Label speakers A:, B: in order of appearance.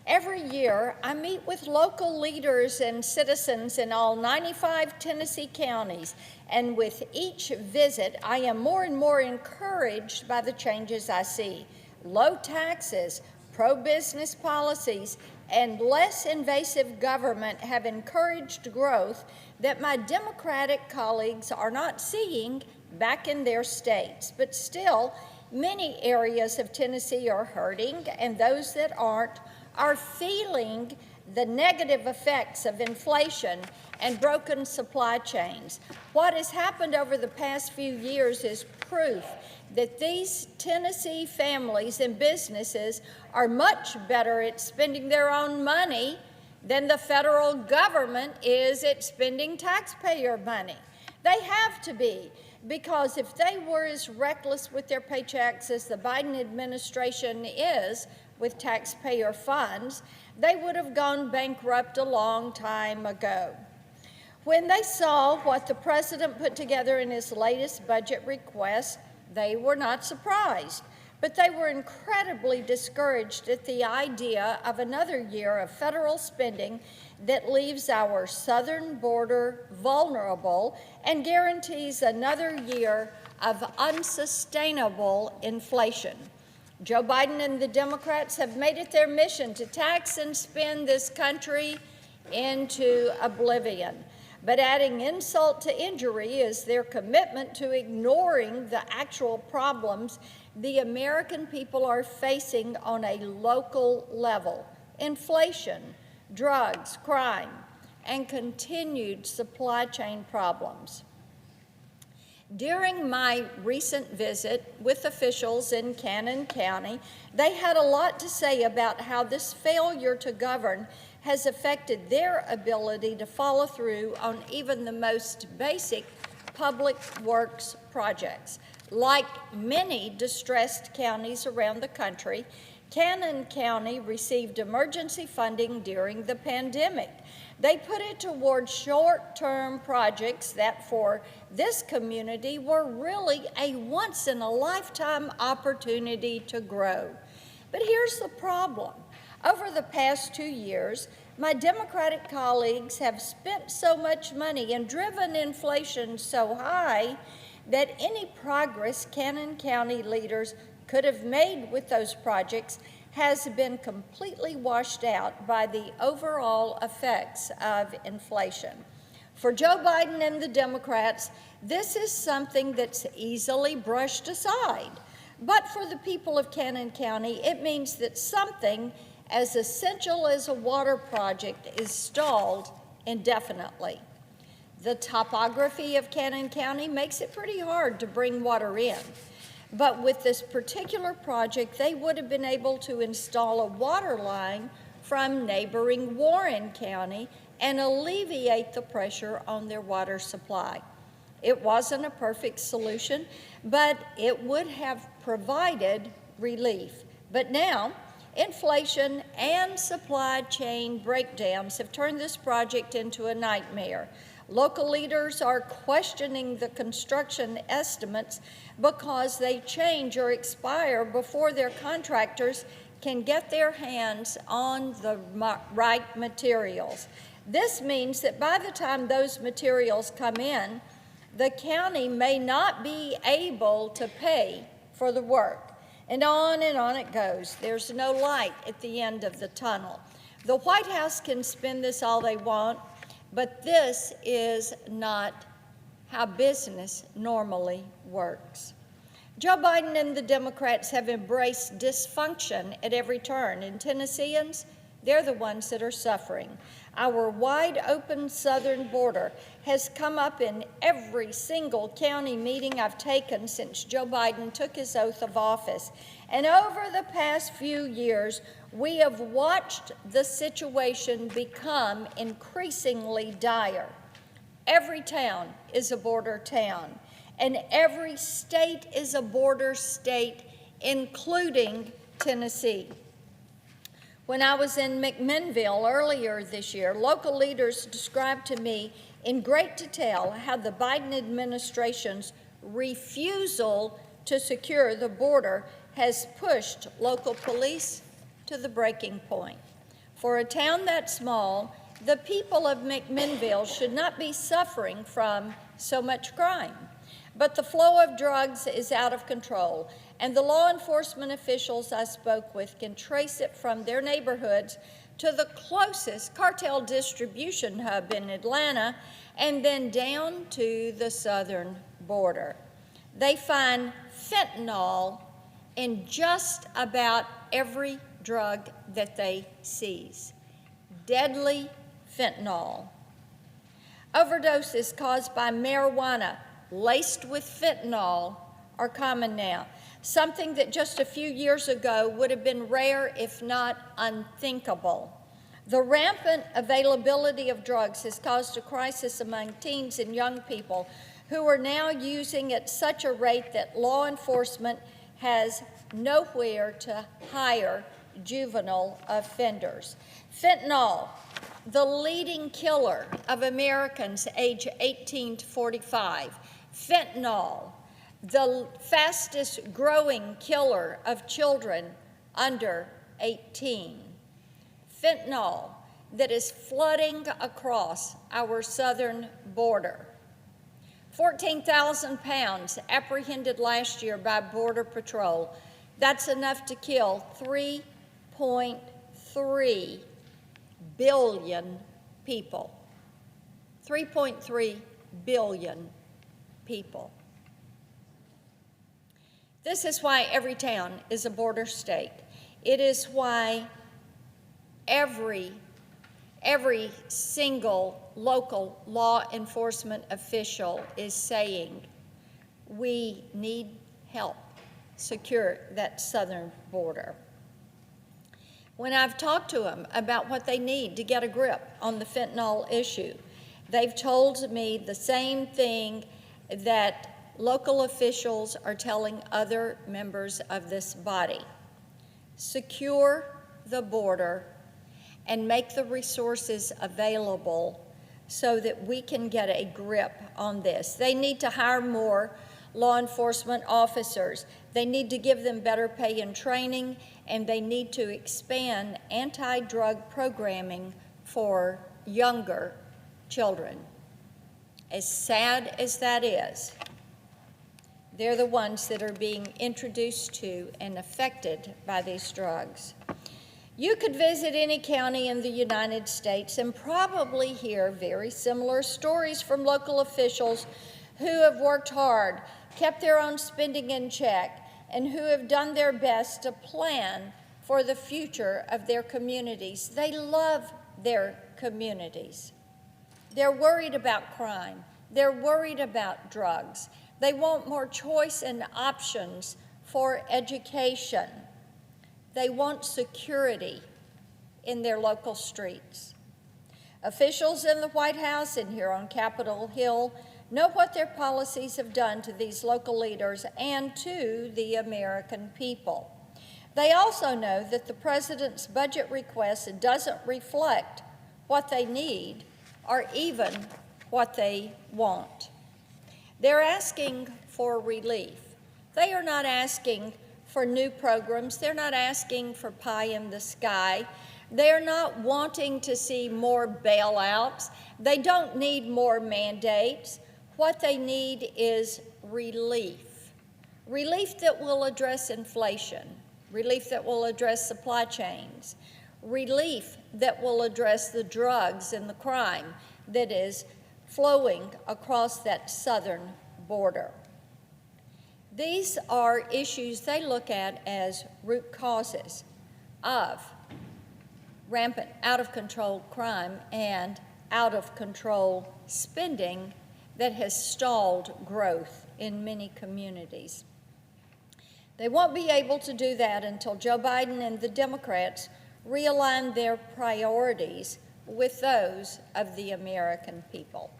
A: Every year, I meet with local leaders and citizens in all 95 Tennessee counties, and with each visit, I am more and more encouraged by the changes I see. Low taxes, pro-business policies, and less invasive government have encouraged growth that my Democratic colleagues are not seeing back in their states. But still, many areas of Tennessee are hurting, and those that aren't are feeling the negative effects of inflation and broken supply chains. What has happened over the past few years is proof that these Tennessee families and businesses are much better at spending their own money than the federal government is at spending taxpayer money. They have to be, because if they were as reckless with their paychecks as the Biden administration is with taxpayer funds, they would have gone bankrupt a long time ago. When they saw what the president put together in his latest budget request, they were not surprised, but they were incredibly discouraged at the idea of another year of federal spending that leaves our southern border vulnerable and guarantees another year of unsustainable inflation. Joe Biden and the Democrats have made it their mission to tax and spend this country into oblivion. But adding insult to injury is their commitment to ignoring the actual problems the American people are facing on a local level: inflation, drugs, crime, and continued supply chain problems. During my recent visit with officials in Cannon County, they had a lot to say about how this failure to govern has affected their ability to follow through on even the most basic public works projects. Like many distressed counties around the country, Cannon County received emergency funding during the pandemic. They put it toward short-term projects that for this community were really a once-in-a-lifetime opportunity to grow. But here's the problem. Over the past 2 years, my Democratic colleagues have spent so much money and driven inflation so high that any progress Cannon County leaders could have made with those projects has been completely washed out by the overall effects of inflation. For Joe Biden and the Democrats, this is something that's easily brushed aside. But for the people of Cannon County, it means that something as essential as a water project is stalled indefinitely. The topography of Cannon County makes it pretty hard to bring water in. But with this particular project, they would have been able to install a water line from neighboring Warren County and alleviate the pressure on their water supply. It wasn't a perfect solution, but it would have provided relief. But now, inflation and supply chain breakdowns have turned this project into a nightmare. Local leaders are questioning the construction estimates because they change or expire before their contractors can get their hands on the right materials. This means that by the time those materials come in, the county may not be able to pay for the work. And on it goes. There's no light at the end of the tunnel. The White House can spin this all they want, but this is not how business normally works. Joe Biden and the Democrats have embraced dysfunction at every turn, and Tennesseans, they're the ones that are suffering. Our wide open southern border has come up in every single county meeting I've taken since Joe Biden took his oath of office. And over the past few years, we have watched the situation become increasingly dire. Every town is a border town, and every state is a border state, including Tennessee. When I was in McMinnville earlier this year, local leaders described to me in great detail how the Biden administration's refusal to secure the border has pushed local police to the breaking point. For a town that small, the people of McMinnville should not be suffering from so much crime. But the flow of drugs is out of control, and the law enforcement officials I spoke with can trace it from their neighborhoods to the closest cartel distribution hub in Atlanta, and then down to the southern border. They find fentanyl in just about every drug that they seize. Deadly fentanyl. Overdoses caused by marijuana laced with fentanyl are common now, something that just a few years ago would have been rare, if not unthinkable. The rampant availability of drugs has caused a crisis among teens and young people who are now using at such a rate that law enforcement has nowhere to hire juvenile offenders. Fentanyl, the leading killer of Americans age 18 to 45. Fentanyl, the fastest growing killer of children under 18. Fentanyl that is flooding across our southern border. 14,000 pounds apprehended last year by Border Patrol. That's enough to kill 3.3 billion people. 3.3 billion people. This is why every town is a border state. It is why every single local law enforcement official is saying, we need help secure that southern border. When I've talked to them about what they need to get a grip on the fentanyl issue, they've told me the same thing that local officials are telling other members of this body. Secure the border and make the resources available so that we can get a grip on this. They need to hire more law enforcement officers. They need to give them better pay and training, and they need to expand anti-drug programming for younger children. As sad as that is, they're the ones that are being introduced to and affected by these drugs. You could visit any county in the United States and probably hear very similar stories from local officials who have worked hard, kept their own spending in check, and who have done their best to plan for the future of their communities. They love their communities. They're worried about crime. They're worried about drugs. They want more choice and options for education. They want security in their local streets. Officials in the White House and here on Capitol Hill know what their policies have done to these local leaders and to the American people. They also know that the president's budget request doesn't reflect what they need or even what they want. They're asking for relief. They are not asking for new programs. They're not asking for pie in the sky. They're not wanting to see more bailouts. They don't need more mandates. What they need is relief. Relief that will address inflation. Relief that will address supply chains. Relief that will address the drugs and the crime that is flowing across that southern border. These are issues they look at as root causes of rampant, out-of-control crime and out-of-control spending that has stalled growth in many communities. They won't be able to do that until Joe Biden and the Democrats realign their priorities with those of the American people.